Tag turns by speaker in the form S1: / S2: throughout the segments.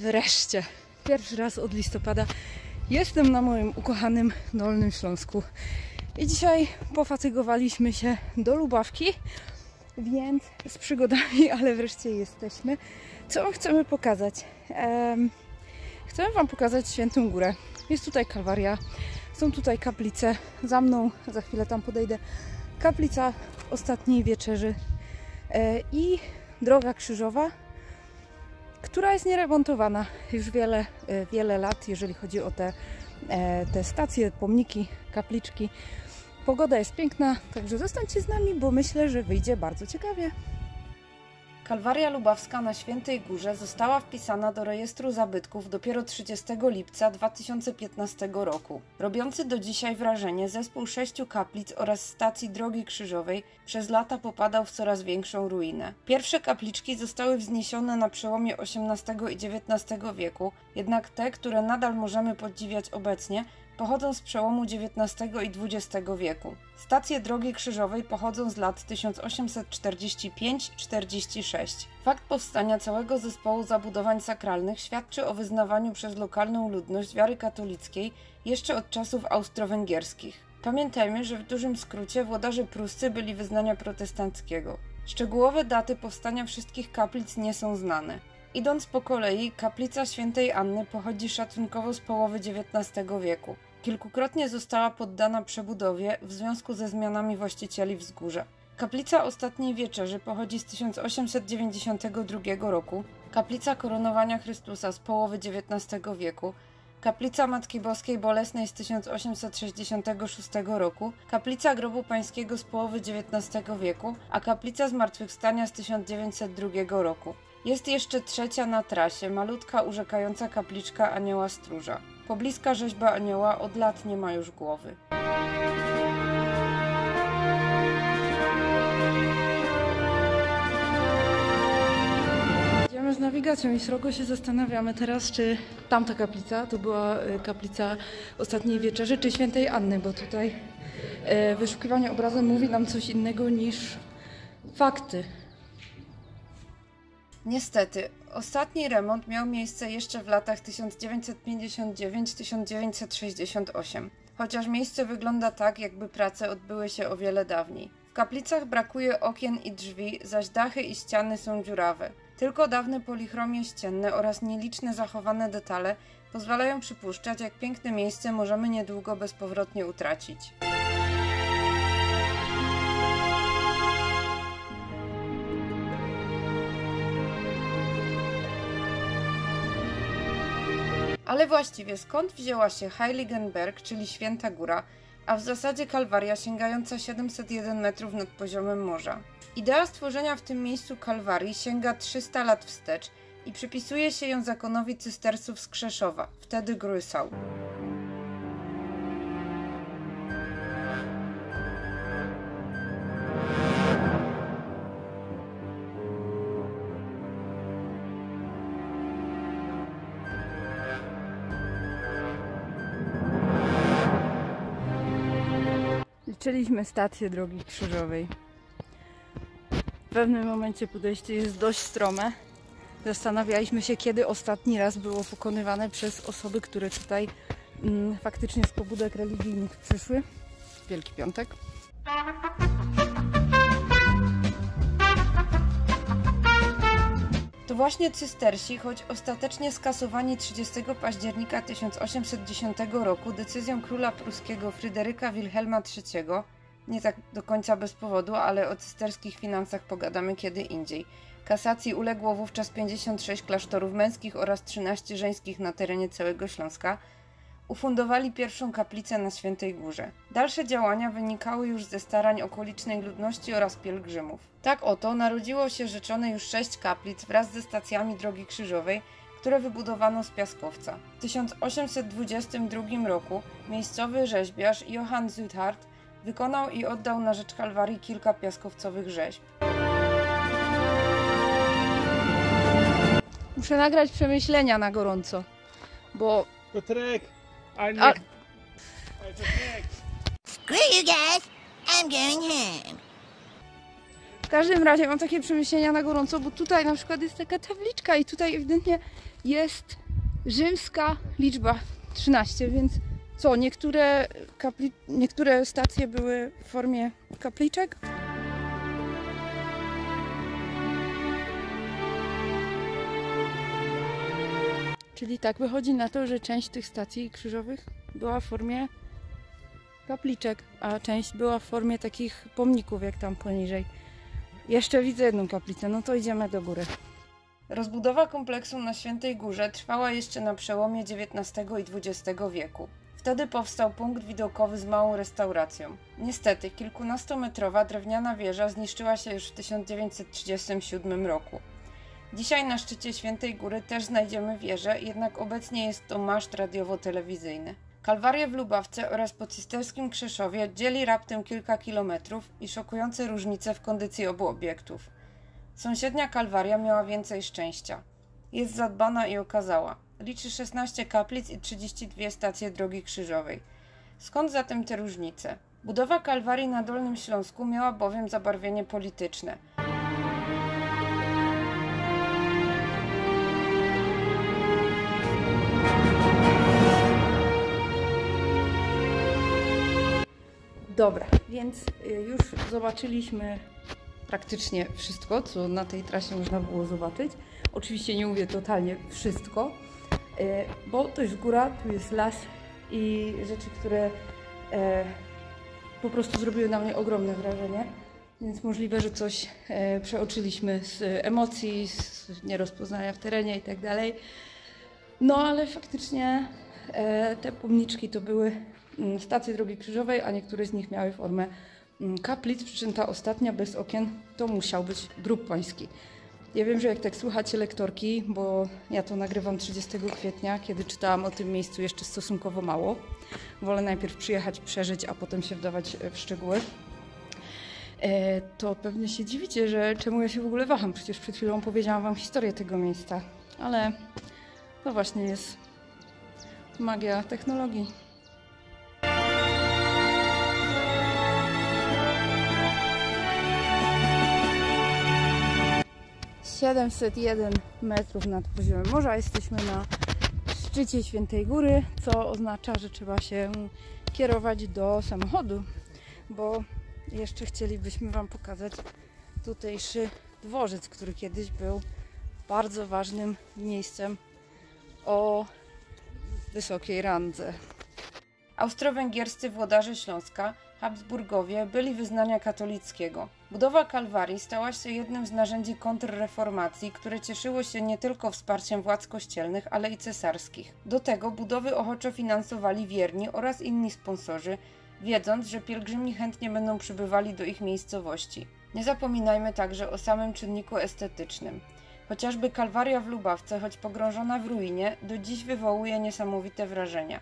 S1: Wreszcie, pierwszy raz od listopada jestem na moim ukochanym Dolnym Śląsku. I dzisiaj pofatygowaliśmy się do Lubawki, więc z przygodami, ale wreszcie jesteśmy. Co chcemy pokazać? Chcemy Wam pokazać Świętą Górę. Jest tutaj Kalwaria, są tutaj kaplice. Za mną, za chwilę tam podejdę, kaplica Ostatniej Wieczerzy i droga krzyżowa, która jest nieremontowana już wiele lat, jeżeli chodzi o te stacje, pomniki, kapliczki. Pogoda jest piękna, także zostańcie z nami, bo myślę, że wyjdzie bardzo ciekawie. Kalwaria Lubawska na Świętej Górze została wpisana do rejestru zabytków dopiero 30 lipca 2015 roku. Robiący do dzisiaj wrażenie zespół 6 kaplic oraz stacji drogi krzyżowej przez lata popadał w coraz większą ruinę. Pierwsze kapliczki zostały wzniesione na przełomie XVIII i XIX wieku, jednak te, które nadal możemy podziwiać obecnie, pochodzą z przełomu XIX i XX wieku. Stacje drogi krzyżowej pochodzą z lat 1845-46. Fakt powstania całego zespołu zabudowań sakralnych świadczy o wyznawaniu przez lokalną ludność wiary katolickiej jeszcze od czasów austro-węgierskich. Pamiętajmy, że w dużym skrócie włodarze pruscy byli wyznania protestanckiego. Szczegółowe daty powstania wszystkich kaplic nie są znane. Idąc po kolei, kaplica Świętej Anny pochodzi szacunkowo z połowy XIX wieku. Kilkukrotnie została poddana przebudowie w związku ze zmianami właścicieli wzgórza. Kaplica Ostatniej Wieczerzy pochodzi z 1892 roku, kaplica Koronowania Chrystusa z połowy XIX wieku, kaplica Matki Boskiej Bolesnej z 1866 roku, kaplica Grobu Pańskiego z połowy XIX wieku, a kaplica Zmartwychwstania z 1902 roku. Jest jeszcze trzecia na trasie, malutka urzekająca kapliczka Anioła Stróża. Pobliska rzeźba anioła od lat nie ma już głowy. Idziemy z nawigacją i srogo się zastanawiamy teraz, czy tamta kaplica to była kaplica Ostatniej Wieczerzy, czy Świętej Anny, bo tutaj wyszukiwanie obrazem mówi nam coś innego niż fakty. Niestety, ostatni remont miał miejsce jeszcze w latach 1959-1968, chociaż miejsce wygląda tak, jakby prace odbyły się o wiele dawniej. W kaplicach brakuje okien i drzwi, zaś dachy i ściany są dziurawe. Tylko dawne polichromie ścienne oraz nieliczne zachowane detale pozwalają przypuszczać, jak piękne miejsce możemy niedługo bezpowrotnie utracić. Ale właściwie skąd wzięła się Heiligenberg, czyli Święta Góra, a w zasadzie Kalwaria sięgająca 701 metrów nad poziomem morza? Idea stworzenia w tym miejscu Kalwarii sięga 300 lat wstecz i przypisuje się ją zakonowi cystersów z Krzeszowa, wtedy Grysał. Liczyliśmy stację drogi krzyżowej. W pewnym momencie podejście jest dość strome. Zastanawialiśmy się, kiedy ostatni raz było pokonywane przez osoby, które tutaj faktycznie z pobudek religijnych przyszły. Wielki Piątek. To właśnie cystersi, choć ostatecznie skasowani 30 października 1810 roku decyzją króla pruskiego Fryderyka Wilhelma III, nie tak do końca bez powodu, ale o cysterskich finansach pogadamy kiedy indziej. Kasacji uległo wówczas 56 klasztorów męskich oraz 13 żeńskich na terenie całego Śląska. Ufundowali pierwszą kaplicę na Świętej Górze. Dalsze działania wynikały już ze starań okolicznej ludności oraz pielgrzymów. Tak oto narodziło się rzeczone już 6 kaplic wraz ze stacjami drogi krzyżowej, które wybudowano z piaskowca. W 1822 roku miejscowy rzeźbiarz Johann Südhardt wykonał i oddał na rzecz Kalwarii kilka piaskowcowych rzeźb. Muszę nagrać przemyślenia na gorąco, bo...
S2: Piotrek!
S3: Screw you guys, I'm going home.
S1: każdym razie mam takie przemyślenia na gorąco, bo tutaj na przykład jest taka tabliczka i tutaj ewidentnie jest rzymska liczba 13, więc co, niektóre stacje były w formie kapliczek? Czyli tak wychodzi na to, że część tych stacji krzyżowych była w formie kapliczek, a część była w formie takich pomników, jak tam poniżej. Jeszcze widzę jedną kaplicę, no to idziemy do góry. Rozbudowa kompleksu na Świętej Górze trwała jeszcze na przełomie XIX i XX wieku. Wtedy powstał punkt widokowy z małą restauracją. Niestety, kilkunastometrowa drewniana wieża zniszczyła się już w 1937 roku. Dzisiaj na szczycie Świętej Góry też znajdziemy wieżę, jednak obecnie jest to maszt radiowo-telewizyjny. Kalwarię w Lubawce oraz po Cisterskim Krzeszowie dzieli raptem kilka kilometrów i szokujące różnice w kondycji obu obiektów. Sąsiednia Kalwaria miała więcej szczęścia. Jest zadbana i okazała. Liczy 16 kaplic i 32 stacje drogi krzyżowej. Skąd zatem te różnice? Budowa Kalwarii na Dolnym Śląsku miała bowiem zabarwienie polityczne. Dobra, więc już zobaczyliśmy praktycznie wszystko, co na tej trasie można było zobaczyć. Oczywiście nie mówię totalnie wszystko, bo to jest góra, tu jest las i rzeczy, które po prostu zrobiły na mnie ogromne wrażenie. Więc możliwe, że coś przeoczyliśmy z emocji, z nierozpoznania w terenie i tak dalej. No ale faktycznie te pomniczki to były stacje drogi krzyżowej, a niektóre z nich miały formę kaplic, przy czym ta ostatnia bez okien to musiał być grób pański. Ja wiem, że jak tak słuchacie lektorki, bo ja to nagrywam 30 kwietnia, kiedy czytałam o tym miejscu jeszcze stosunkowo mało. Wolę najpierw przyjechać, przeżyć, a potem się wdawać w szczegóły. To pewnie się dziwicie, że czemu ja się w ogóle waham. Przecież przed chwilą powiedziałam wam historię tego miejsca. Ale to właśnie jest magia technologii. 701 metrów nad poziomem morza. Jesteśmy na szczycie Świętej Góry, co oznacza, że trzeba się kierować do samochodu, bo jeszcze chcielibyśmy wam pokazać tutejszy dworzec, który kiedyś był bardzo ważnym miejscem o wysokiej randze. Austro-węgierscy włodarze Śląska, Habsburgowie, byli wyznania katolickiego. Budowa Kalwarii stała się jednym z narzędzi kontrreformacji, które cieszyło się nie tylko wsparciem władz kościelnych, ale i cesarskich. Do tego budowy ochoczo finansowali wierni oraz inni sponsorzy, wiedząc, że pielgrzymi chętnie będą przybywali do ich miejscowości. Nie zapominajmy także o samym czynniku estetycznym. Chociażby Kalwaria w Lubawce, choć pogrążona w ruinie, do dziś wywołuje niesamowite wrażenia.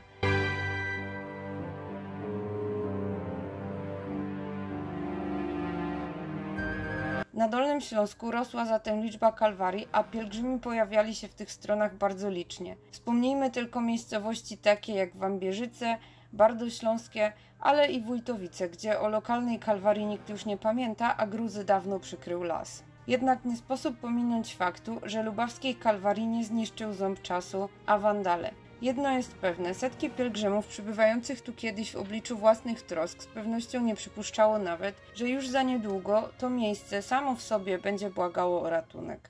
S1: Na Dolnym Śląsku rosła zatem liczba kalwarii, a pielgrzymi pojawiali się w tych stronach bardzo licznie. Wspomnijmy tylko miejscowości takie jak Wambierzyce, Bardo Śląskie, ale i Wójtowice, gdzie o lokalnej kalwarii nikt już nie pamięta, a gruzy dawno przykrył las. Jednak nie sposób pominąć faktu, że lubawskiej kalwarii nie zniszczył ząb czasu, a wandale. Jedno jest pewne, setki pielgrzymów przybywających tu kiedyś w obliczu własnych trosk z pewnością nie przypuszczało nawet, że już za niedługo to miejsce samo w sobie będzie błagało o ratunek.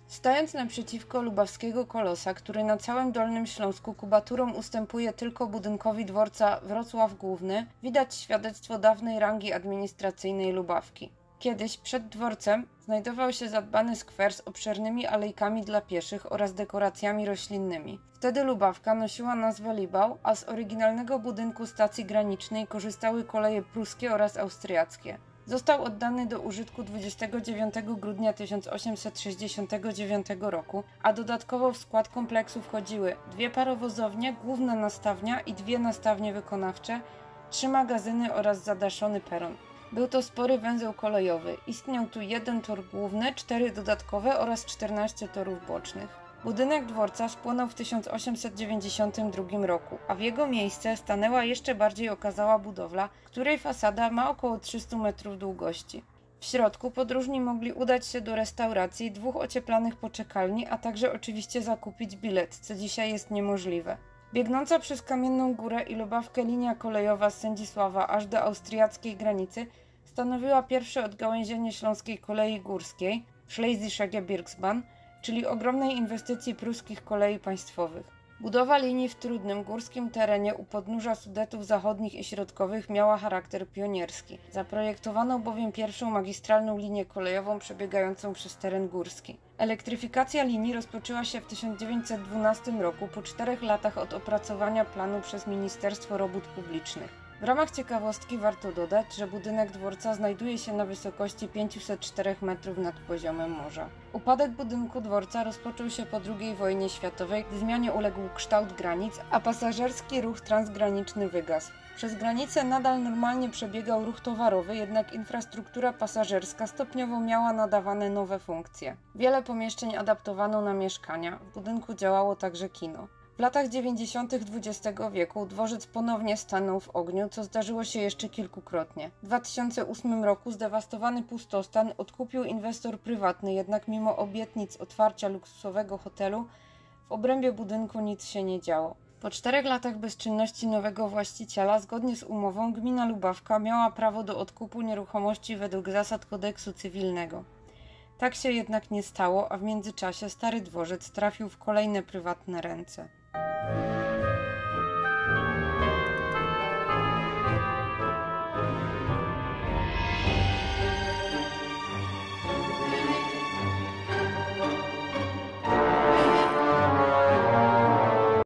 S1: Stając naprzeciwko lubawskiego kolosa, który na całym Dolnym Śląsku kubaturą ustępuje tylko budynkowi dworca Wrocław Główny, widać świadectwo dawnej rangi administracyjnej Lubawki. Kiedyś przed dworcem znajdował się zadbany skwer z obszernymi alejkami dla pieszych oraz dekoracjami roślinnymi. Wtedy Lubawka nosiła nazwę Libał, a z oryginalnego budynku stacji granicznej korzystały koleje pruskie oraz austriackie. Został oddany do użytku 29 grudnia 1869 roku, a dodatkowo w skład kompleksu wchodziły 2 parowozownie, główna nastawnia i 2 nastawnie wykonawcze, 3 magazyny oraz zadaszony peron. Był to spory węzeł kolejowy. Istniał tu 1 tor główny, 4 dodatkowe oraz 14 torów bocznych. Budynek dworca spłonął w 1892 roku, a w jego miejsce stanęła jeszcze bardziej okazała budowla, której fasada ma około 300 metrów długości. W środku podróżni mogli udać się do restauracji, 2 ocieplanych poczekalni, a także oczywiście zakupić bilet, co dzisiaj jest niemożliwe. Biegnąca przez Kamienną Górę i Lubawkę linia kolejowa z Sędzisława aż do austriackiej granicy stanowiła pierwsze odgałęzienie śląskiej kolei górskiej, Schlesische Gebirgsbahn, czyli ogromnej inwestycji pruskich kolei państwowych. Budowa linii w trudnym górskim terenie u podnóża Sudetów Zachodnich i Środkowych miała charakter pionierski. Zaprojektowano bowiem pierwszą magistralną linię kolejową przebiegającą przez teren górski. Elektryfikacja linii rozpoczęła się w 1912 roku po 4 latach od opracowania planu przez Ministerstwo Robót Publicznych. W ramach ciekawostki warto dodać, że budynek dworca znajduje się na wysokości 504 metrów nad poziomem morza. Upadek budynku dworca rozpoczął się po II wojnie światowej, gdy zmianie uległ kształt granic, a pasażerski ruch transgraniczny wygasł. Przez granicę nadal normalnie przebiegał ruch towarowy, jednak infrastruktura pasażerska stopniowo miała nadawane nowe funkcje. Wiele pomieszczeń adaptowano na mieszkania, w budynku działało także kino. W latach 90. XX wieku dworzec ponownie stanął w ogniu, co zdarzyło się jeszcze kilkukrotnie. W 2008 roku zdewastowany pustostan odkupił inwestor prywatny, jednak mimo obietnic otwarcia luksusowego hotelu w obrębie budynku nic się nie działo. Po 4 latach bezczynności nowego właściciela, zgodnie z umową, gmina Lubawka miała prawo do odkupu nieruchomości według zasad kodeksu cywilnego. Tak się jednak nie stało, a w międzyczasie stary dworzec trafił w kolejne prywatne ręce.